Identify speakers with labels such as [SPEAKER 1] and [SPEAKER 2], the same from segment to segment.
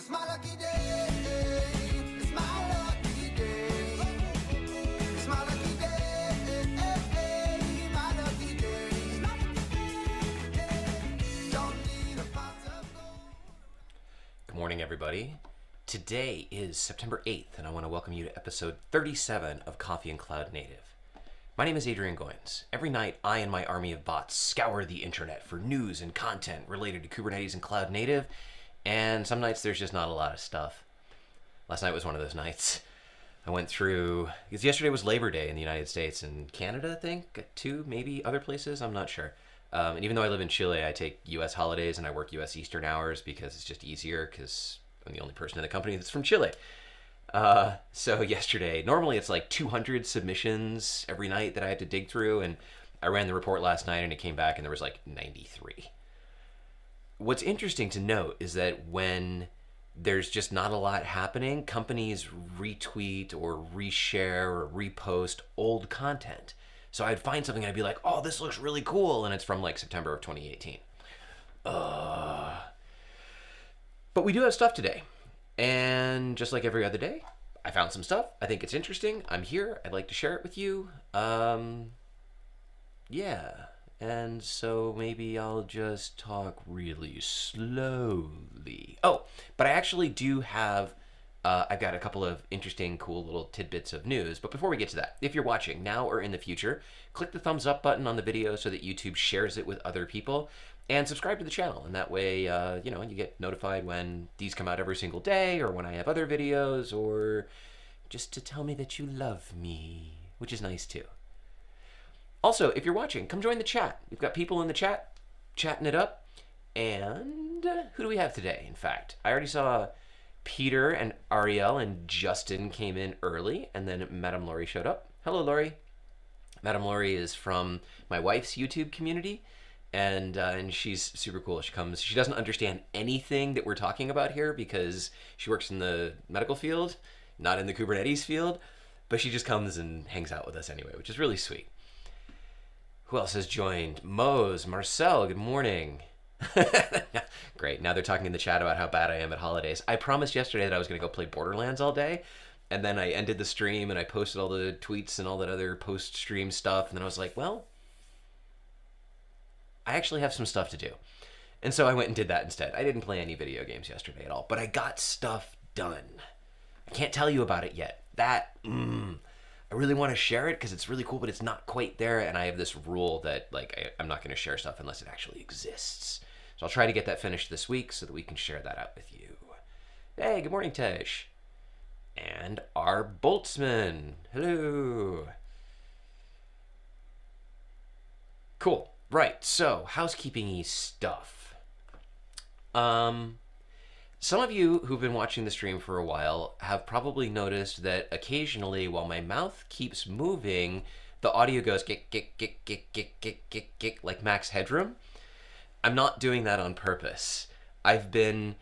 [SPEAKER 1] It's my lucky day. It's my lucky day. It's my lucky day. My lucky day. Don't need a pot of gold.
[SPEAKER 2] Good morning, everybody. Today is September 8th, and I want to welcome you to episode 37 of Coffee and Cloud Native. My name is Adrian Goins. Every night, I and my army of bots scour the internet for news and content related to Kubernetes and Cloud Native, and some nights there's just not a lot of stuff. Last night was one of those nights. I went through, because yesterday was Labor Day in the United States and Canada, I think, too, maybe other places, I'm not sure. And even though I live in Chile, I take U.S. holidays and I work U.S. Eastern hours because it's just easier because I'm the only person in the company that's from Chile. So yesterday, normally it's like 200 submissions every night that I had to dig through, and I ran the report last night and it came back and there was like 93. What's interesting to note is that when there's just not a lot happening, companies retweet or reshare or repost old content. So I'd find something and I'd be like, oh, this looks really cool, and it's from like September of 2018. But we do have stuff today. And just like every other day, I found some stuff. I think it's interesting. I'm here. I'd like to share it with you. Yeah. And so maybe I'll just talk really slowly. Oh, but I actually do have, I've got a couple of interesting, cool little tidbits of news. But before we get to that, if you're watching now or in the future, click the thumbs up button on the video so that YouTube shares it with other people. And subscribe to the channel, and that way, you get notified when these come out every single day, or when I have other videos, or just to tell me that you love me, which is nice too. Also, if you're watching, come join the chat. We've got people in the chat, chatting it up. And who do we have today, in fact? I already saw Peter and Ariel and Justin came in early, and then Madame Laurie showed up. Hello, Laurie. Madame Laurie is from my wife's YouTube community. And she's super cool. She doesn't understand anything that we're talking about here because she works in the medical field, not in the Kubernetes field, but she just comes and hangs out with us anyway, which is really sweet. Who else has joined? Mose, Marcel, good morning. Great, now they're talking in the chat about how bad I am at holidays. I promised yesterday that I was gonna go play Borderlands all day, and then I ended the stream and I posted all the tweets and all that other post-stream stuff, and then I was like, well, I actually have some stuff to do. And so I went and did that instead. I didn't play any video games yesterday at all, but I got stuff done. I can't tell you about it yet. I really want to share it because it's really cool, but it's not quite there. And I have this rule that I'm not going to share stuff unless it actually exists. So I'll try to get that finished this week so that we can share that out with you. Hey, good morning, Tesh. And our Boltzmann. Hello. Cool. Right, so housekeeping-y stuff. Some of you who've been watching the stream for a while have probably noticed that occasionally while my mouth keeps moving, the audio goes gick, gick, gick, gick, gick, gick, gick, gick, like Max Headroom. I'm not doing that on purpose. I've been...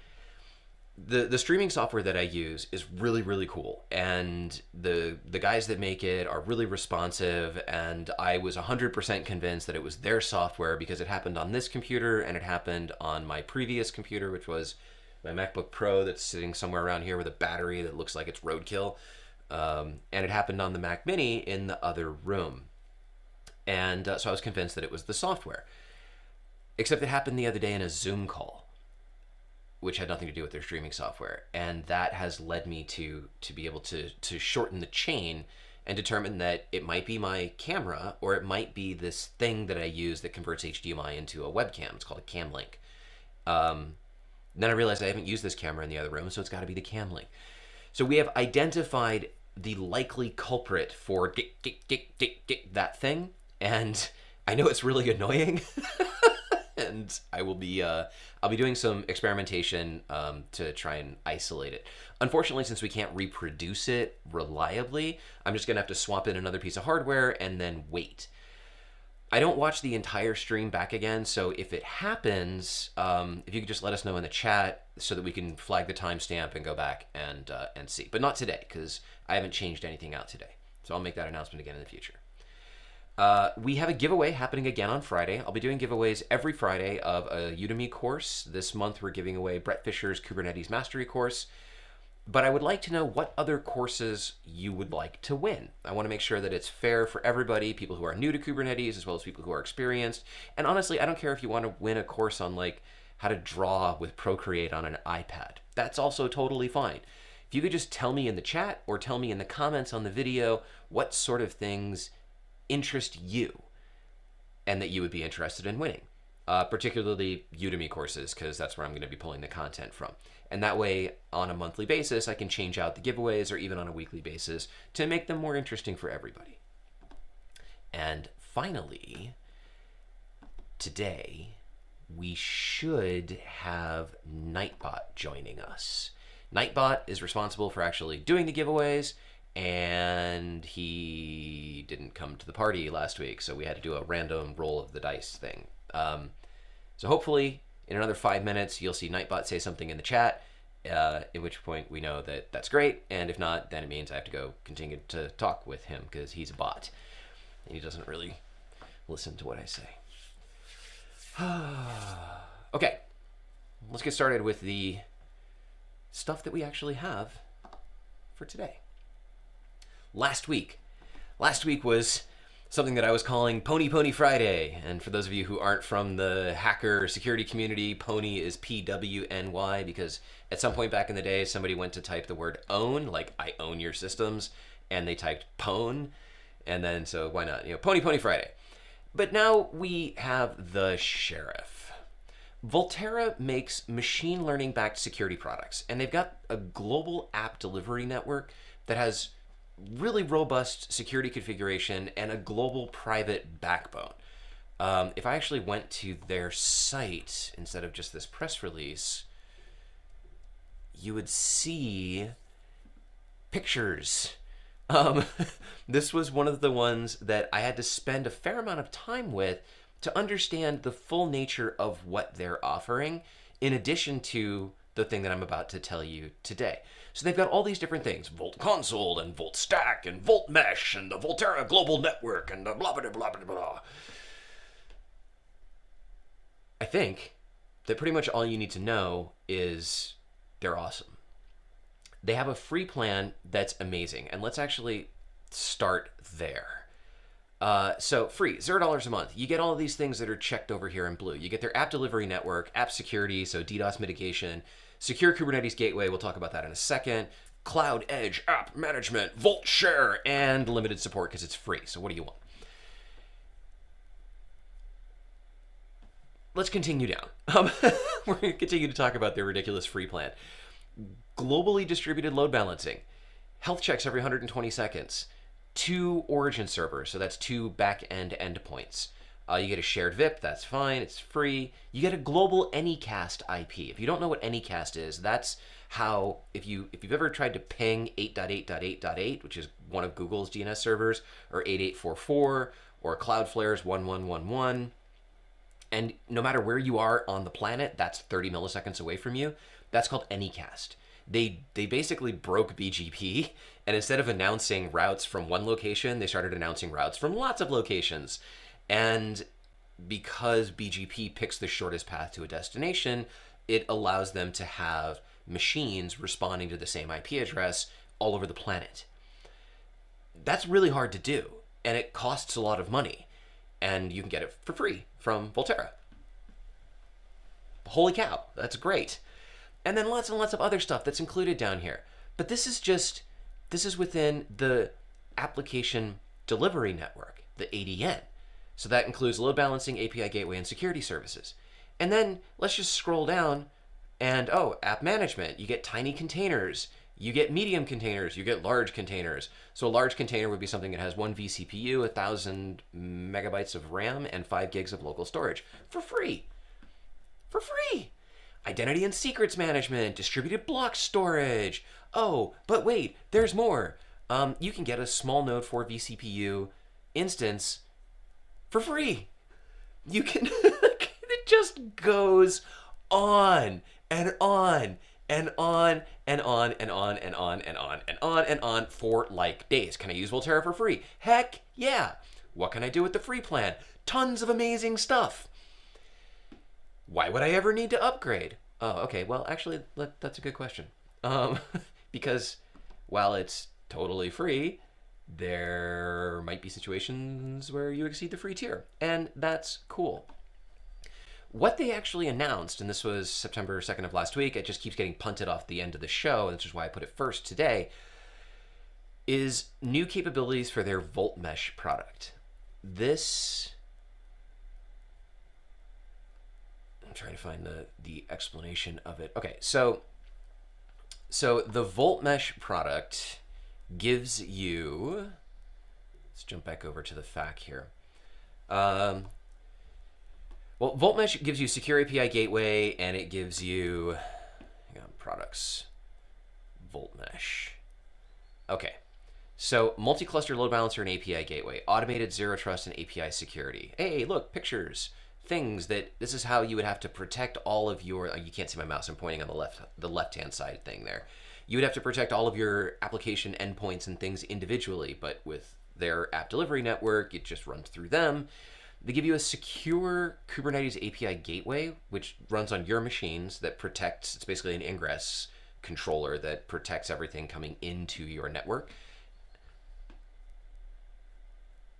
[SPEAKER 2] The streaming software that I use is really, really cool, and the guys that make it are really responsive, and I was 100% convinced that it was their software because it happened on this computer and it happened on my previous computer, which was my MacBook Pro that's sitting somewhere around here with a battery that looks like it's roadkill, and it happened on the Mac Mini in the other room. And so I was convinced that it was the software, except it happened the other day in a Zoom call, which had nothing to do with their streaming software. And that has led me to be able to shorten the chain and determine that it might be my camera or it might be this thing that I use that converts HDMI into a webcam. It's called a cam link. Then I realized I haven't used this camera in the other room, so it's got to be the cam link. So we have identified the likely culprit for that thing, and I know it's really annoying. And I'll be doing some experimentation to try and isolate it. Unfortunately, since we can't reproduce it reliably, I'm just gonna have to swap in another piece of hardware and then wait. I don't watch the entire stream back again, so if it happens, if you could just let us know in the chat so that we can flag the timestamp and go back and see. But not today, because I haven't changed anything out today. So I'll make that announcement again in the future. We have a giveaway happening again on Friday. I'll be doing giveaways every Friday of a Udemy course. This month we're giving away Brett Fisher's Kubernetes Mastery course. But I would like to know what other courses you would like to win. I want to make sure that it's fair for everybody, people who are new to Kubernetes as well as people who are experienced. And honestly, I don't care if you want to win a course on like how to draw with Procreate on an iPad. That's also totally fine. If you could just tell me in the chat or tell me in the comments on the video what sort of things interest you and that you would be interested in winning. Particularly Udemy courses, because that's where I'm going to be pulling the content from. And that way, on a monthly basis, I can change out the giveaways or even on a weekly basis to make them more interesting for everybody. And finally, today, we should have Nightbot joining us. Nightbot is responsible for actually doing the giveaways, and he didn't come to the party last week, so we had to do a random roll of the dice thing. So hopefully, in another 5 minutes, you'll see Nightbot say something in the chat, at which point we know that that's great, and if not, then it means I have to go continue to talk with him, because he's a bot, and he doesn't really listen to what I say. Okay, let's get started with the stuff that we actually have for today. Last week was something that I was calling Pony Pony Friday. And for those of you who aren't from the hacker security community, Pony is PWNY, because at some point back in the day, somebody went to type the word own, like I own your systems, and they typed pwn. And then, so why not? Pony Pony Friday. But now we have the sheriff. Volterra makes machine learning backed security products, and they've got a global app delivery network that has really robust security configuration and a global private backbone. If I actually went to their site instead of just this press release, you would see pictures. This was one of the ones that I had to spend a fair amount of time with to understand the full nature of what they're offering, in addition to the thing that I'm about to tell you today. So they've got all these different things, Volt Console and Volt Stack and VoltMesh and the Volterra Global Network and the blah, blah, blah, blah, blah. I think that pretty much all you need to know is they're awesome. They have a free plan that's amazing, and let's actually start there. So free, $0 a month. You get all of these things that are checked over here in blue. You get their app delivery network, app security, so DDoS mitigation, secure Kubernetes gateway, we'll talk about that in a second, cloud edge, app management, Volt share, and limited support because it's free. So what do you want? Let's continue down. We're going to continue to talk about their ridiculous free plan. Globally distributed load balancing, health checks every 120 seconds, 2 origin servers, so that's 2 back-end endpoints. You get a shared VIP, that's fine, it's free. You get a global Anycast IP. If you don't know what Anycast is, that's how, if you've ever tried to ping 8.8.8.8, which is one of Google's DNS servers, or 8844, or Cloudflare's 1111, and no matter where you are on the planet, that's 30 milliseconds away from you, that's called Anycast. They basically broke BGP, and instead of announcing routes from one location, they started announcing routes from lots of locations. And because BGP picks the shortest path to a destination, it allows them to have machines responding to the same IP address all over the planet. That's really hard to do, and it costs a lot of money, and you can get it for free from Volterra. Holy cow, that's great. And then lots and lots of other stuff that's included down here. But this is within the application delivery network, the ADN. So that includes load balancing, API gateway, and security services. And then let's just scroll down and, app management. You get tiny containers, you get medium containers, you get large containers. So a large container would be something that has 1 vCPU, 1,000 megabytes of RAM, and 5 gigs of local storage for free. For free. Identity and secrets management, distributed block storage. Oh, but wait, there's more. You can get a small node 4 vCPU instance for free. You can, it just goes on and on and on and on and on and on and on and on and on for like days. Can I use Volterra for free? Heck yeah. What can I do with the free plan? Tons of amazing stuff. Why would I ever need to upgrade? Oh, okay. Well, actually, that's a good question. Because while it's totally free, there might be situations where you exceed the free tier, and that's cool. What they actually announced, and this was September 2nd of last week, it just keeps getting punted off the end of the show, and this is why I put it first today, is new capabilities for their VoltMesh product. This, I'm trying to find the explanation of it. Okay, so the VoltMesh product gives you, let's jump back over to the FAQ here. Well, VoltMesh gives you secure API gateway, and it gives you, hang on, products, VoltMesh. Okay, so multi-cluster load balancer and API gateway, automated zero trust and API security. Hey, look, pictures, things that, this is how you would have to protect all of your, you can't see my mouse, I'm pointing on the left-hand side thing there. You would have to protect all of your application endpoints and things individually, but with their app delivery network, it just runs through them. They give you a secure Kubernetes API gateway, which runs on your machines that protects, it's basically an ingress controller that protects everything coming into your network.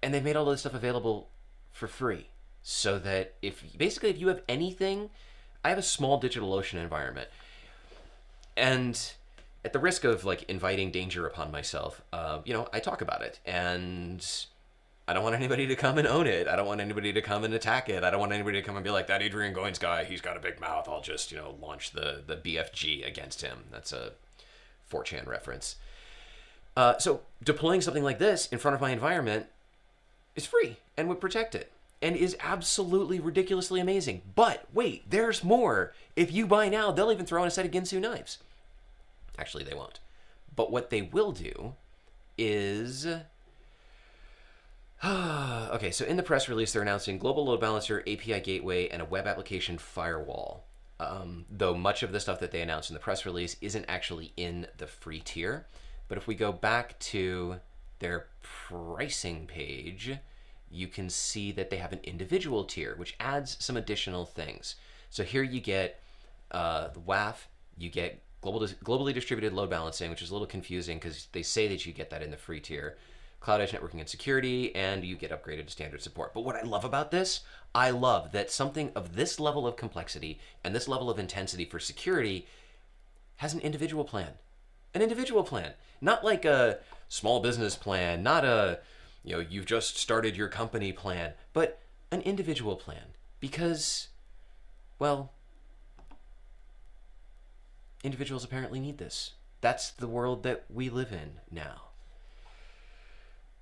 [SPEAKER 2] And they've made all this stuff available for free. So that if you have anything, I have a small DigitalOcean environment. And at the risk of like inviting danger upon myself, I talk about it, and I don't want anybody to come and own it. I don't want anybody to come and attack it. I don't want anybody to come and be like, that Adrian Goins guy, he's got a big mouth. I'll just, launch the BFG against him. That's a 4chan reference. So deploying something like this in front of my environment is free and would protect it and is absolutely ridiculously amazing. But wait, there's more. If you buy now, they'll even throw in a set of Ginsu knives. Actually, they won't. But what they will do is... okay, so in the press release, they're announcing global load balancer, API gateway, and a web application firewall. Though much of the stuff that they announced in the press release isn't actually in the free tier. But if we go back to their pricing page, you can see that they have an individual tier, which adds some additional things. So here you get the WAF, you get globally distributed load balancing, which is a little confusing because they say that you get that in the free tier. Cloud Edge networking and security, and you get upgraded to standard support. But what I love about this, I love that something of this level of complexity and this level of intensity for security has an individual plan. An individual plan. Not like a small business plan, not a, you've just started your company plan, but an individual plan. Because, well, individuals apparently need this. That's the world that we live in now.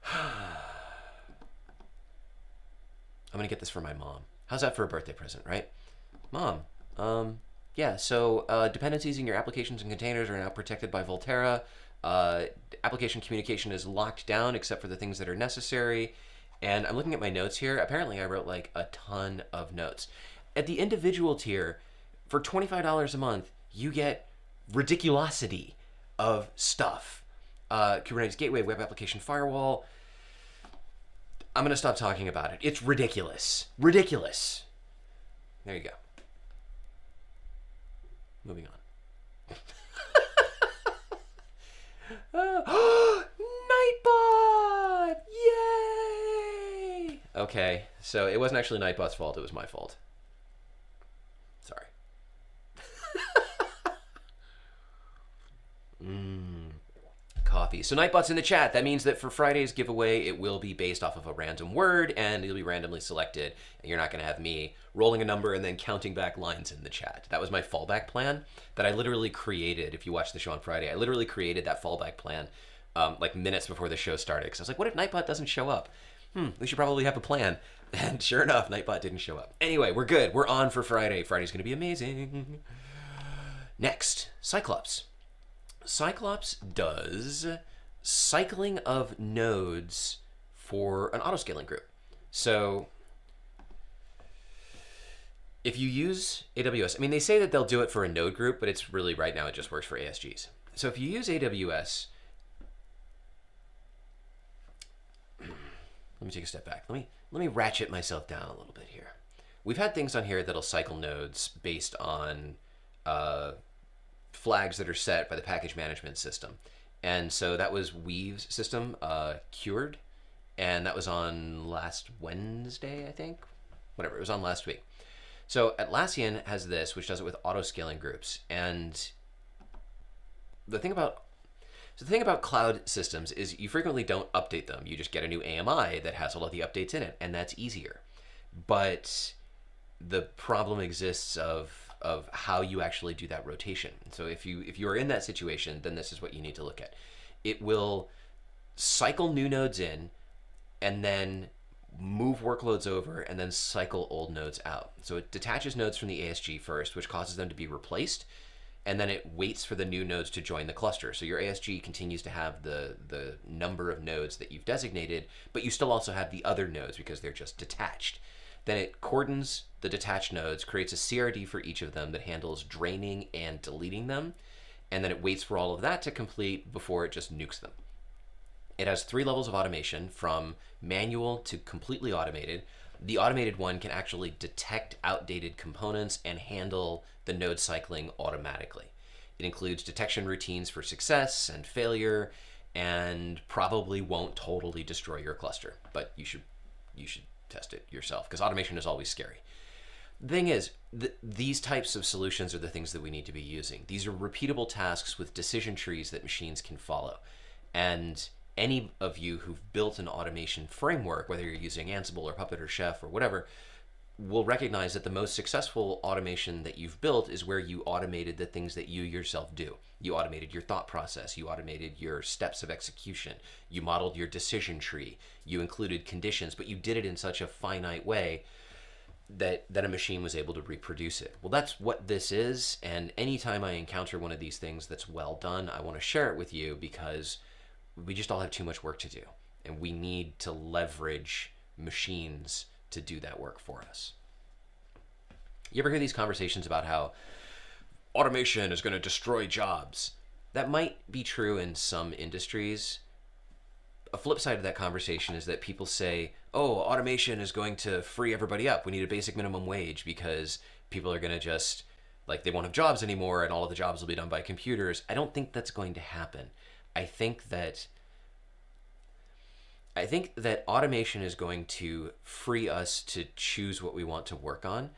[SPEAKER 2] I'm gonna get this for my mom. How's that for a birthday present, right? Mom, yeah, so dependencies in your applications and containers are now protected by Volterra. Application communication is locked down except for the things that are necessary. And I'm looking at my notes here. Apparently I wrote like a ton of notes. At the individual tier, for $25 a month, you get ridiculosity of stuff. Kubernetes gateway, web application firewall. I'm going to stop talking about it. It's ridiculous. Ridiculous. There you go. Moving on. Nightbot! Yay! Okay, so it wasn't actually Nightbot's fault. It was my fault. Sorry. Coffee. So Nightbot's in the chat. That means that for Friday's giveaway, it will be based off of a random word, and it'll be randomly selected. And you're not going to have me rolling a number and then counting back lines in the chat. That was my fallback plan that I literally created. If you watch the show on Friday, I literally created that fallback plan like minutes before the show started. Because I was like, what if Nightbot doesn't show up? We should probably have a plan. And sure enough, Nightbot didn't show up. Anyway, we're good. We're on for Friday. Friday's going to be amazing. Next, Cyclops. Cyclops does cycling of nodes for an autoscaling group. So if you use AWS, I mean, they say that they'll do it for a node group, but it's really right now it just works for ASGs. So if you use AWS, let me take a step back. Let me ratchet myself down a little bit here. We've had things on here that'll cycle nodes based on flags that are set by the package management system. And so that was Weave's system, Cured, and that was on last Wednesday, I think. Whatever, it was on last week. So Atlassian has this, which does it with auto-scaling groups. And the thing about cloud systems is you frequently don't update them. You just get a new AMI that has all of the updates in it, and that's easier. But the problem exists of how you actually do that rotation. So if you are in that situation, then this is what you need to look at. It will cycle new nodes in, and then move workloads over, and then cycle old nodes out. So it detaches nodes from the ASG first, which causes them to be replaced, and then it waits for the new nodes to join the cluster. So your ASG continues to have the number of nodes that you've designated, but you still also have the other nodes because they're just detached. Then it cordons the detached nodes, creates a CRD for each of them that handles draining and deleting them, and then it waits for all of that to complete before it just nukes them. It has 3 levels of automation, from manual to completely automated. The automated one can actually detect outdated components and handle the node cycling automatically. It includes detection routines for success and failure, and probably won't totally destroy your cluster, but you should test it yourself, because automation is always scary. The thing is, these types of solutions are the things that we need to be using. These are repeatable tasks with decision trees that machines can follow. And any of you who've built an automation framework, whether you're using Ansible or Puppet or Chef or whatever, will recognize that the most successful automation that you've built is where you automated the things that you yourself do. You automated your thought process, you automated your steps of execution, you modeled your decision tree, you included conditions, but you did it in such a finite way that a machine was able to reproduce it. Well, that's what this is, and anytime I encounter one of these things that's well done, I want to share it with you, because we just all have too much work to do, and we need to leverage machines to do that work for us. You ever hear these conversations about how automation is going to destroy jobs? That might be true in some industries. A flip side of that conversation is that people say, oh, automation is going to free everybody up. We need a basic minimum wage because people are going to just, like, they won't have jobs anymore and all of the jobs will be done by computers. I don't think that's going to happen. I think that automation is going to free us to choose what we want to work on,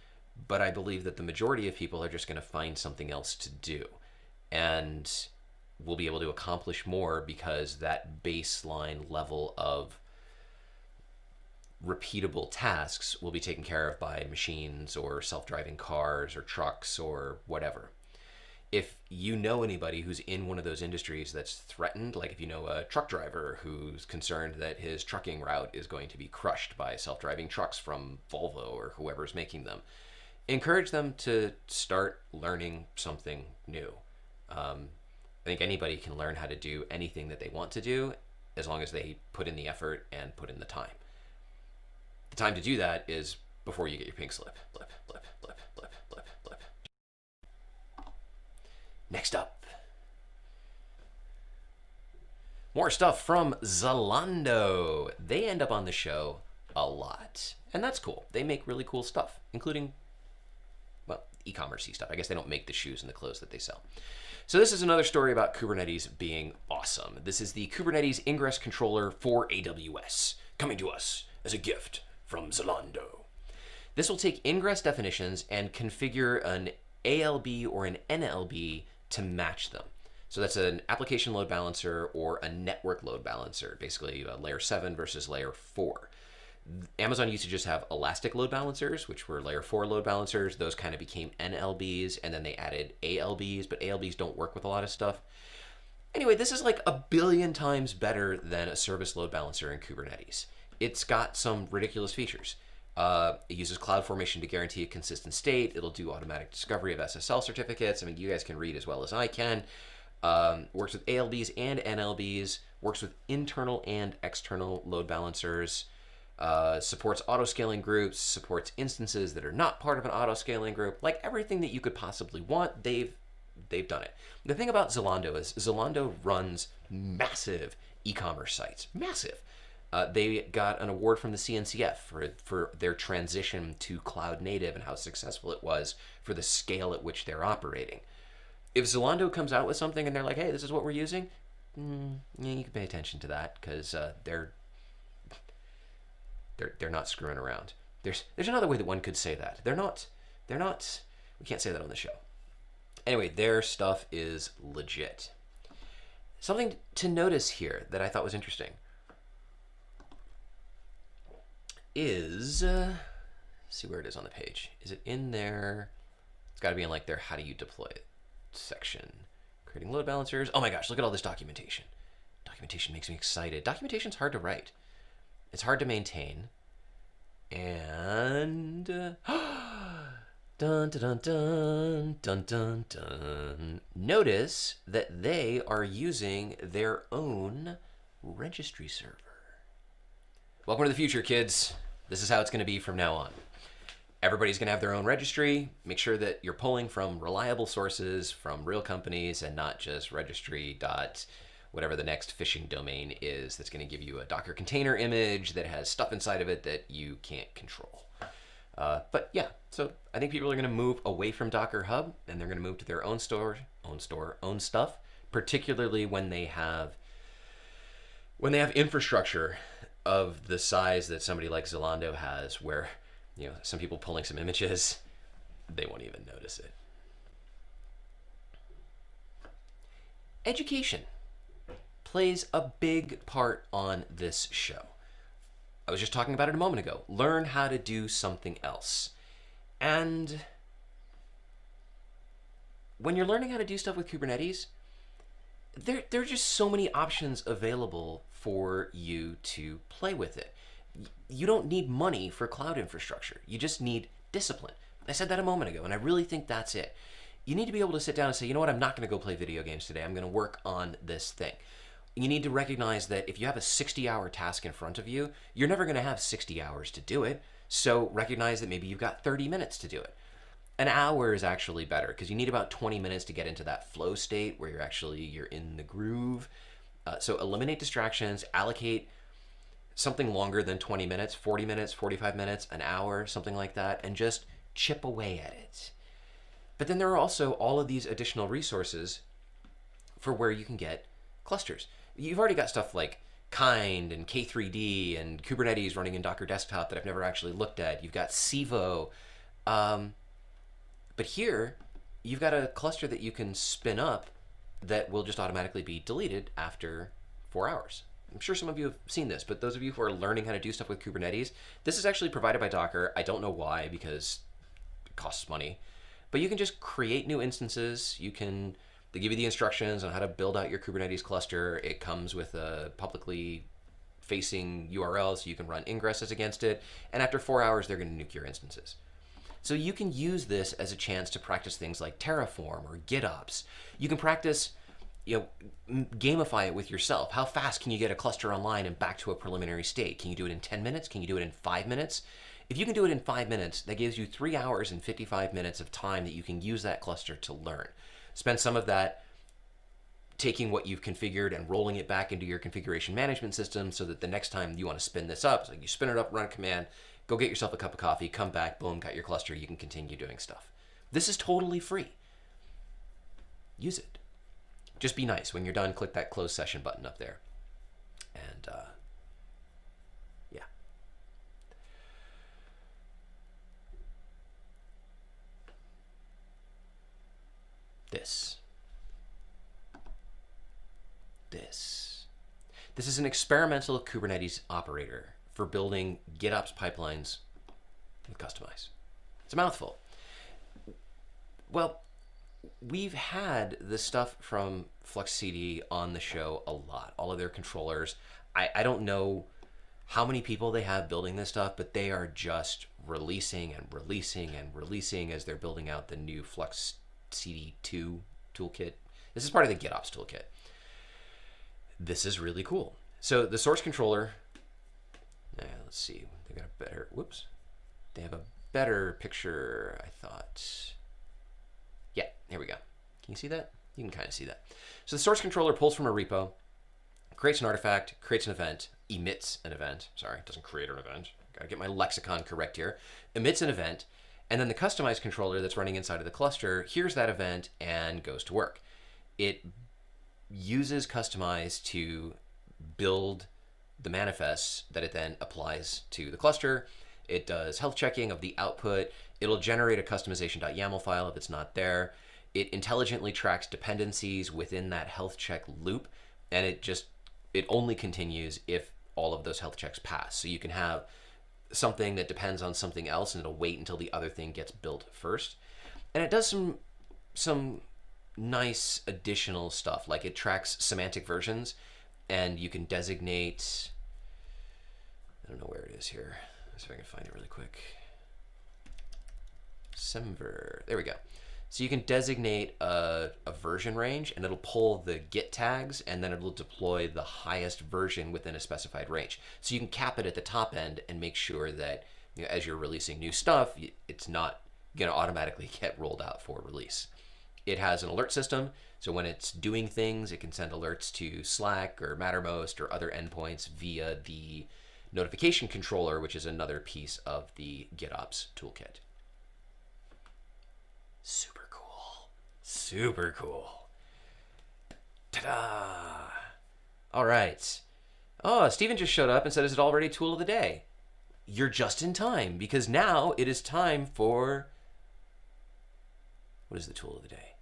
[SPEAKER 2] but I believe that the majority of people are just going to find something else to do, and we'll be able to accomplish more because that baseline level of repeatable tasks will be taken care of by machines or self-driving cars or trucks or whatever. If you know anybody who's in one of those industries that's threatened, like if you know a truck driver who's concerned that his trucking route is going to be crushed by self-driving trucks from Volvo or whoever's making them, encourage them to start learning something new. I think anybody can learn how to do anything that they want to do as long as they put in the effort and put in the time. The time to do that is before you get your pink slip. Next up, more stuff from Zalando. They end up on the show a lot, and that's cool. They make really cool stuff, including, well, e-commerce-y stuff. I guess they don't make the shoes and the clothes that they sell. So this is another story about Kubernetes being awesome. This is the Kubernetes ingress controller for AWS, coming to us as a gift from Zalando. This will take ingress definitions and configure an ALB or an NLB to match them. So that's an application load balancer or a network load balancer, basically layer 7 versus layer 4. Amazon used to just have elastic load balancers, which were layer 4 load balancers. Those kind of became NLBs, and then they added ALBs, but ALBs don't work with a lot of stuff. Anyway, this is like 1 billion times better than a service load balancer in Kubernetes. It's got some ridiculous features. It uses CloudFormation to guarantee a consistent state. It'll do automatic discovery of SSL certificates. I mean, you guys can read as well as I can. Works with ALBs and NLBs. Works with internal and external load balancers. Supports auto-scaling groups. Supports instances that are not part of an auto-scaling group. Like everything that you could possibly want, they've done it. The thing about Zalando is Zalando runs massive e-commerce sites. Massive. They got an award from the CNCF for their transition to cloud native and how successful it was for the scale at which they're operating. If Zalando comes out with something and they're like, hey, this is what we're using, yeah, you can pay attention to that, because they're not screwing around. There's another way that one could say that. They're not, we can't say that on the show. Anyway, their stuff is legit. Something to notice here that I thought was interesting is, see where it is on the page. Is it in there? It's got to be in like their how do you deploy it section. Creating load balancers. Oh my gosh, look at all this documentation. Documentation makes me excited. Documentation's hard to write. It's hard to maintain. And dun, dun, dun, dun, dun, dun, dun. Notice that they are using their own registry server. Welcome to the future, kids. This is how it's going to be from now on. Everybody's going to have their own registry. Make sure that you're pulling from reliable sources, from real companies, and not just registry dot whatever the next phishing domain is that's going to give you a Docker container image that has stuff inside of it that you can't control. But yeah, so I think people are going to move away from Docker Hub, and they're going to move to their own stuff, particularly when they have infrastructure of the size that somebody like Zalando has, where, you know, some people pulling some images, they won't even notice it. Education plays a big part on this show. I was just talking about it a moment ago. Learn how to do something else. And when you're learning how to do stuff with Kubernetes, there are just so many options available for you to play with it. You don't need money for cloud infrastructure. You just need discipline. I said that a moment ago, and I really think that's it. You need to be able to sit down and say, you know what, I'm not going to go play video games today. I'm going to work on this thing. You need to recognize that if you have a 60-hour task in front of you, you're never going to have 60 hours to do it. So recognize that maybe you've got 30 minutes to do it. An hour is actually better, because you need about 20 minutes to get into that flow state where you're in the groove. So eliminate distractions, allocate something longer than 20 minutes, 40 minutes, 45 minutes, an hour, something like that, and just chip away at it. But then there are also all of these additional resources for where you can get clusters. You've already got stuff like Kind and K3D and Kubernetes running in Docker Desktop that I've never actually looked at. You've got Civo. But here, you've got a cluster that you can spin up that will just automatically be deleted after 4 hours. I'm sure some of you have seen this, but those of you who are learning how to do stuff with Kubernetes, this is actually provided by Docker. I don't know why, because it costs money. But you can just create new instances. They give you the instructions on how to build out your Kubernetes cluster. It comes with a publicly facing URL, so you can run ingresses against it. And after 4 hours, they're going to nuke your instances. So you can use this as a chance to practice things like Terraform or GitOps. You can practice, gamify it with yourself. How fast can you get a cluster online and back to a preliminary state? Can you do it in 10 minutes? Can you do it in 5 minutes? If you can do it in 5 minutes, that gives you 3 hours and 55 minutes of time that you can use that cluster to learn. Spend some of that taking what you've configured and rolling it back into your configuration management system, so that the next time you want to spin this up, it's like you spin it up, run a command, go get yourself a cup of coffee, come back, boom, got your cluster, you can continue doing stuff. This is totally free. Use it. Just be nice. When you're done, click that close session button up there. And yeah. This is an experimental Kubernetes operator for building GitOps pipelines with Kustomize. It's a mouthful. Well, we've had the stuff from FluxCD on the show a lot, all of their controllers. I don't know how many people they have building this stuff, but they are just releasing and releasing and releasing as they're building out the new FluxCD2 toolkit. This is part of the GitOps toolkit. This is really cool. So the source controller, let's see, they got a better, they have a better picture, I thought. Yeah, here we go. Can you see that? You can kind of see that. So the source controller pulls from a repo, creates an artifact, creates an event, emits an event. Sorry, it doesn't create an event. Gotta get my lexicon correct here. Emits an event, and then the kustomize controller that's running inside of the cluster hears that event and goes to work. It uses kustomize to build the manifests that it then applies to the cluster. It does health checking of the output. It'll generate a customization.yaml file if it's not there. It intelligently tracks dependencies within that health check loop, and it only continues if all of those health checks pass. So you can have something that depends on something else, and it'll wait until the other thing gets built first. And it does some nice additional stuff, like it tracks semantic versions, and you can designate, I don't know where it is here. Let's see if I can find it really quick. Semver, there we go. So you can designate a version range, and it'll pull the git tags, and then it'll deploy the highest version within a specified range. So you can cap it at the top end and make sure that, you know, as you're releasing new stuff, it's not going to automatically get rolled out for release. It has an alert system, so when it's doing things, it can send alerts to Slack or Mattermost or other endpoints via the notification controller, which is another piece of the GitOps toolkit. Super cool. Super cool. Ta-da! All right. Oh, Steven just showed up and said, is it already tool of the day? You're just in time, because now it is time for... What is the tool of the day?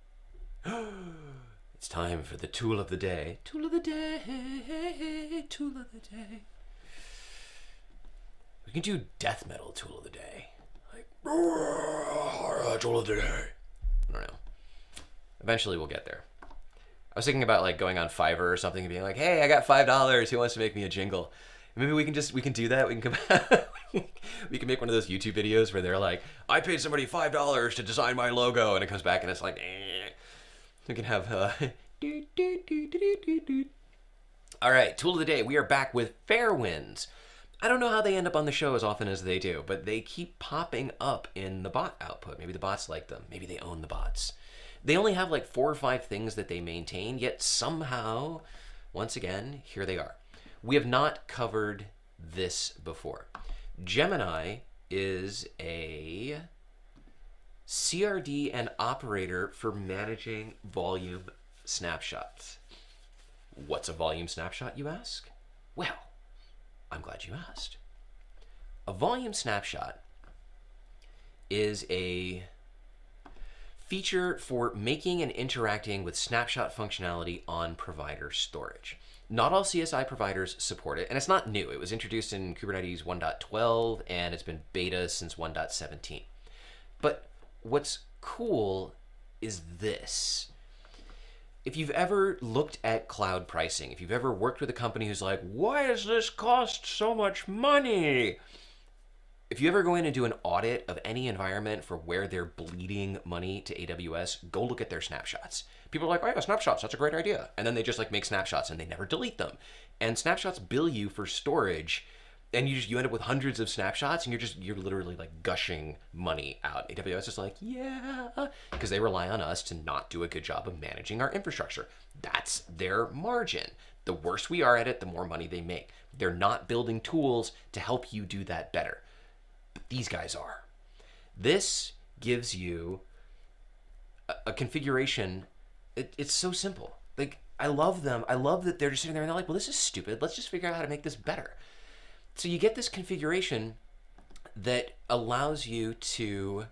[SPEAKER 2] It's time for the tool of the day. Tool of the day. Tool of the day. We can do death metal tool of the day. Like, tool of the day. I don't know. Eventually we'll get there. I was thinking about like going on Fiverr or something and being like, hey, I got $5. Who wants to make me a jingle? Maybe we can do that. We can come we can make one of those YouTube videos where they're like, I paid somebody $5 to design my logo, and it comes back and it's like, eh. We can have All right, tool of the day. We are back with Fairwinds. I don't know how they end up on the show as often as they do, but they keep popping up in the bot output. Maybe the bots like them. Maybe they own the bots. They only have like 4 or 5 things that they maintain, yet somehow, once again, here they are. We have not covered this before. Gemini is a CRD and operator for managing volume snapshots. What's a volume snapshot, you ask? Well, I'm glad you asked. A volume snapshot is a feature for making and interacting with snapshot functionality on provider storage. Not all CSI providers support it, and it's not new. It was introduced in Kubernetes 1.12, and it's been beta since 1.17. But what's cool is this. If you've ever looked at cloud pricing, if you've ever worked with a company who's like, why does this cost so much money? If you ever go in and do an audit of any environment for where they're bleeding money to AWS, go look at their snapshots. People are like, oh yeah, snapshots, that's a great idea. And then they just like make snapshots and they never delete them. And snapshots bill you for storage, and you end up with hundreds of snapshots, and you're literally like gushing money out. AWS is like, yeah, because they rely on us to not do a good job of managing our infrastructure. That's their margin. The worse we are at it, the more money they make. They're not building tools to help you do that better. But these guys are. This gives you a configuration. It's so simple. Like, I love them. I love that they're just sitting there and they're like, well, this is stupid. Let's just figure out how to make this better. So you get this configuration that allows you to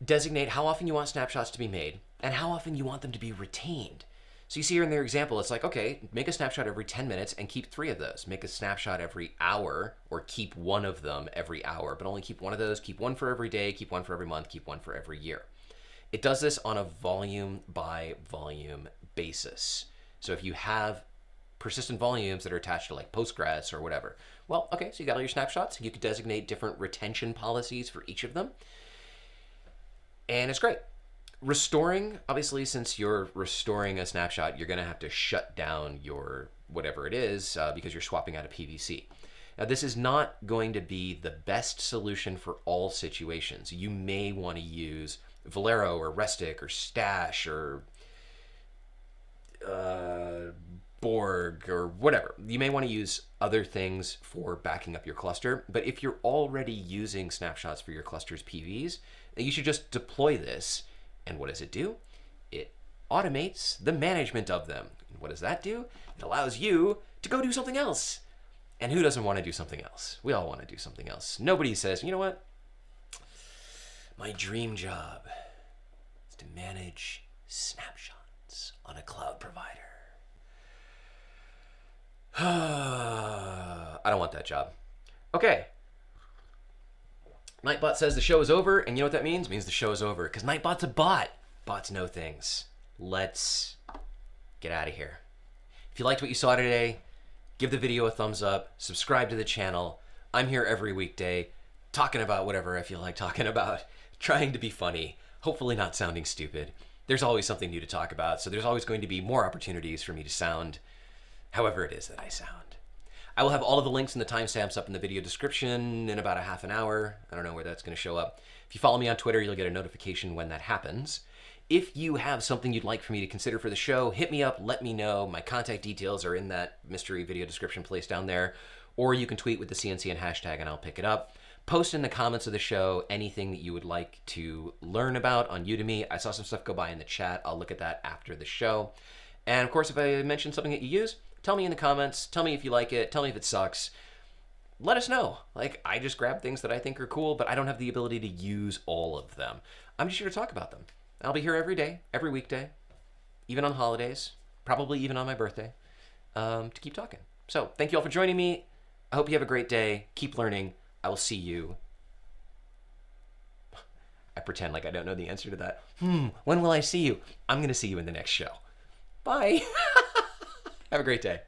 [SPEAKER 2] designate how often you want snapshots to be made and how often you want them to be retained. So you see here in their example, it's like, okay, make a snapshot every 10 minutes and keep 3 of those. Make a snapshot every hour, or keep 1 of them every hour, but only keep 1 of those. Keep 1 for every day, keep 1 for every month, keep 1 for every year. It does this on a volume by volume basis. So if you have persistent volumes that are attached to like Postgres or whatever, well, okay, so you got all your snapshots. You could designate different retention policies for each of them. And it's great. Restoring, obviously, since you're restoring a snapshot, you're going to have to shut down your whatever it is because you're swapping out a PVC. Now, this is not going to be the best solution for all situations. You may want to use Volterra or Restic or Stash or Borg or whatever. You may want to use other things for backing up your cluster, but if you're already using snapshots for your cluster's PVs, then you should just deploy this. And what does it do? It automates the management of them. And what does that do? It allows you to go do something else. And who doesn't want to do something else? We all want to do something else. Nobody says, you know what? My dream job is to manage snapshots on a cloud provider. I don't want that job. Okay. Nightbot says the show is over, and you know what that means? It means the show is over, because Nightbot's a bot. Bots know things. Let's get out of here. If you liked what you saw today, give the video a thumbs up, subscribe to the channel. I'm here every weekday, talking about whatever I feel like talking about, trying to be funny, hopefully not sounding stupid. There's always something new to talk about, so there's always going to be more opportunities for me to sound however it is that I sound. I will have all of the links and the timestamps up in the video description in about a half an hour. I don't know where that's going to show up. If you follow me on Twitter, you'll get a notification when that happens. If you have something you'd like for me to consider for the show, hit me up, let me know. My contact details are in that mystery video description place down there. Or you can tweet with the CNCN hashtag and I'll pick it up. Post in the comments of the show anything that you would like to learn about on Udemy. I saw some stuff go by in the chat. I'll look at that after the show. And of course, if I mention something that you use, tell me in the comments. Tell me if you like it. Tell me if it sucks. Let us know. Like, I just grab things that I think are cool, but I don't have the ability to use all of them. I'm just here to talk about them. I'll be here every day, every weekday, even on holidays, probably even on my birthday, to keep talking. So thank you all for joining me. I hope you have a great day. Keep learning. I will see you. I pretend like I don't know the answer to that. When will I see you? I'm going to see you in the next show. Bye. Have a great day.